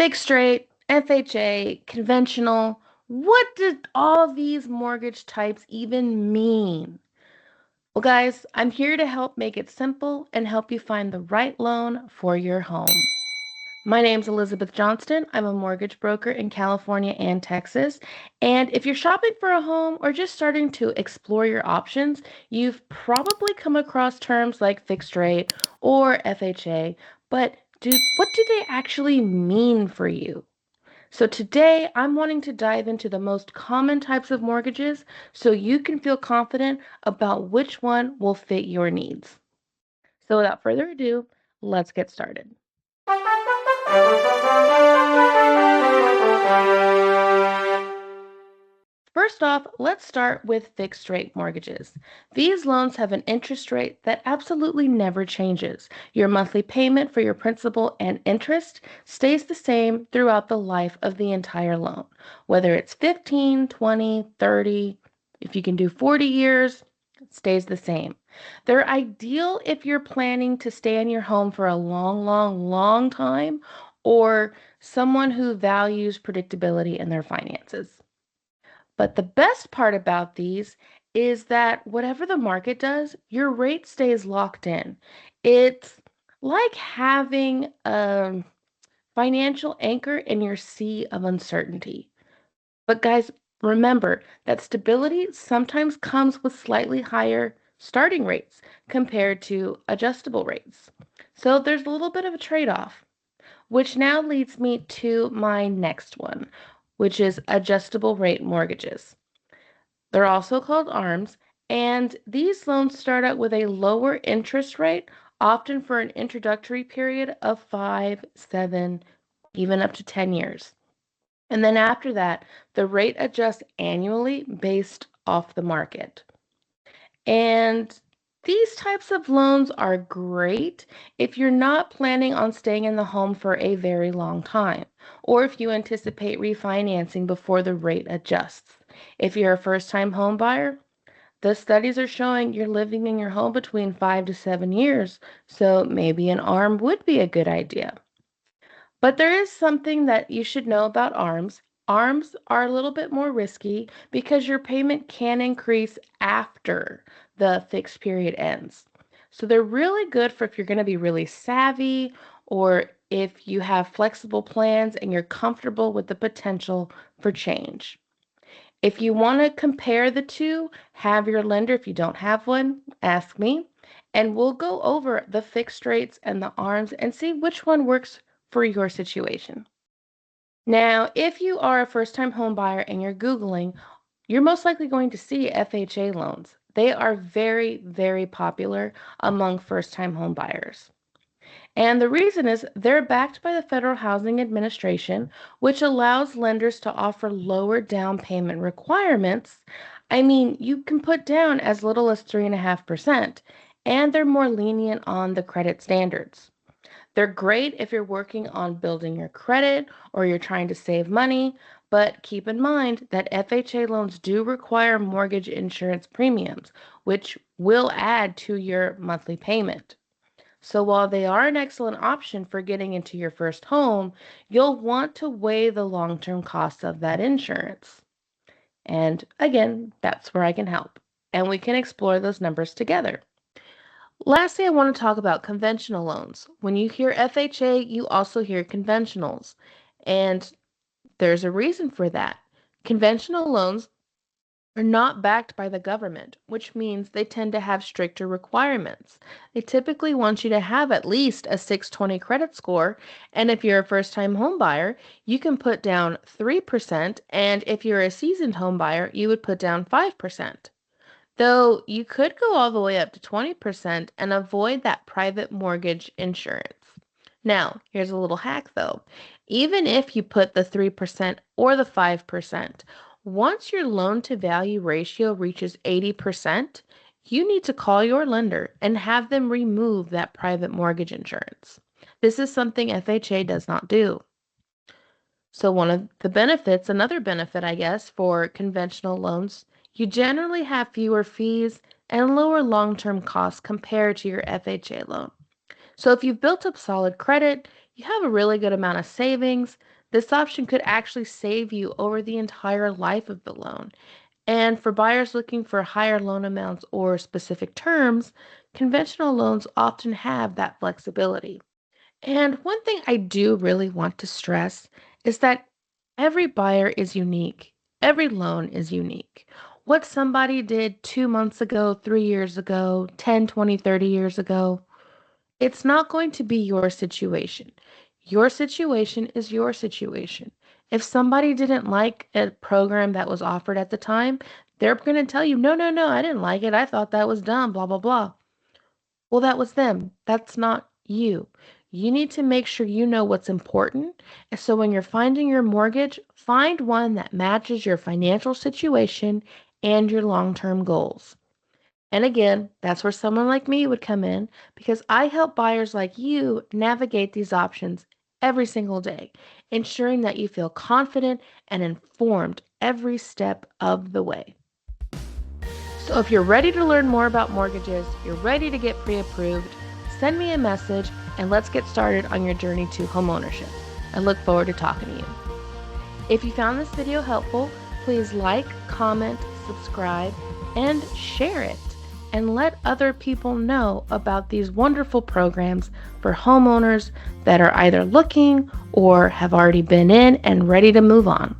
Fixed rate, FHA, conventional. What did all these mortgage types even mean? Well, guys, I'm here to help make it simple and help you find the right loan for your home. My name's Elizabeth Johnston. I'm a mortgage broker in California and Texas. And if you're shopping for a home or just starting to explore your options, you've probably come across terms like fixed rate or FHA, but what do they actually mean for you? So today I'm wanting to dive into the most common types of mortgages so you can feel confident about which one will fit your needs. So without further ado, let's get started. First off, let's start with fixed rate mortgages. These loans have an interest rate that absolutely never changes. Your monthly payment for your principal and interest stays the same throughout the life of the entire loan. Whether it's 15, 20, 30, if you can do 40 years, it stays the same. They're ideal if you're planning to stay in your home for a long, long, long time or someone who values predictability in their finances. But the best part about these is that whatever the market does, your rate stays locked in. It's like having a financial anchor in your sea of uncertainty. But guys, remember that stability sometimes comes with slightly higher starting rates compared to adjustable rates. So there's a little bit of a trade-off, which now leads me to my next one, which is adjustable rate mortgages. They're also called ARMs, and these loans start out with a lower interest rate, often for an introductory period of 5, 7, even up to 10 years. And then after that, the rate adjusts annually based off the market. And these types of loans are great if you're not planning on staying in the home for a very long time, or if you anticipate refinancing before the rate adjusts. If you're a first-time home buyer, the studies are showing you're living in your home between 5 to 7 years, so maybe an ARM would be a good idea. But there is something that you should know about ARMs. ARMs are a little bit more risky because your payment can increase after the fixed period ends. So they're really good for if you're going to be really savvy or if you have flexible plans and you're comfortable with the potential for change. If you want to compare the two, have your lender, if you don't have one, ask me, and we'll go over the fixed rates and the ARMs and see which one works for your situation. Now, if you are a first-time home buyer and you're Googling, you're most likely going to see FHA loans. They are very, very popular among first-time home buyers. And the reason is they're backed by the Federal Housing Administration, which allows lenders to offer lower down payment requirements. I mean, you can put down as little as 3.5%, and they're more lenient on the credit standards. They're great if you're working on building your credit or you're trying to save money, but keep in mind that FHA loans do require mortgage insurance premiums, which will add to your monthly payment. So while they are an excellent option for getting into your first home, you'll want to weigh the long-term costs of that insurance. And again, that's where I can help. And we can explore those numbers together. Lastly, I want to talk about conventional loans. When you hear FHA, you also hear conventionals. And there's a reason for that. Conventional loans are not backed by the government, which means they tend to have stricter requirements. They typically want you to have at least a 620 credit score, and if you're a first-time home buyer, you can put down 3%, and if you're a seasoned home buyer, you would put down 5%. Though you could go all the way up to 20% and avoid that private mortgage insurance. Now, here's a little hack though. Even if you put the 3% or the 5%, once your loan to value ratio reaches 80%, you need to call your lender and have them remove that private mortgage insurance. This is something FHA does not do. So one of the benefits, another benefit, I guess, for conventional loans, you generally have fewer fees and lower long-term costs compared to your FHA loan. So if you've built up solid credit, you have a really good amount of savings, this option could actually save you over the entire life of the loan. And for buyers looking for higher loan amounts or specific terms, conventional loans often have that flexibility. And one thing I do really want to stress is that every buyer is unique. Every loan is unique. What somebody did 2 months ago, 3 years ago, 10, 20, 30 years ago, it's not going to be your situation. Your situation is your situation. If somebody didn't like a program that was offered at the time, they're going to tell you, no, no, no, I didn't like it. I thought that was dumb, blah, blah, blah. Well, that was them. That's not you. You need to make sure you know what's important. And so when you're finding your mortgage, find one that matches your financial situation and your long term goals. And again, that's where someone like me would come in because I help buyers like you navigate these options every single day, ensuring that you feel confident and informed every step of the way. So if you're ready to learn more about mortgages, you're ready to get pre-approved, send me a message and let's get started on your journey to homeownership. I look forward to talking to you. If you found this video helpful, please like, comment, subscribe, and share it. And let other people know about these wonderful programs for homeowners that are either looking or have already been in and ready to move on.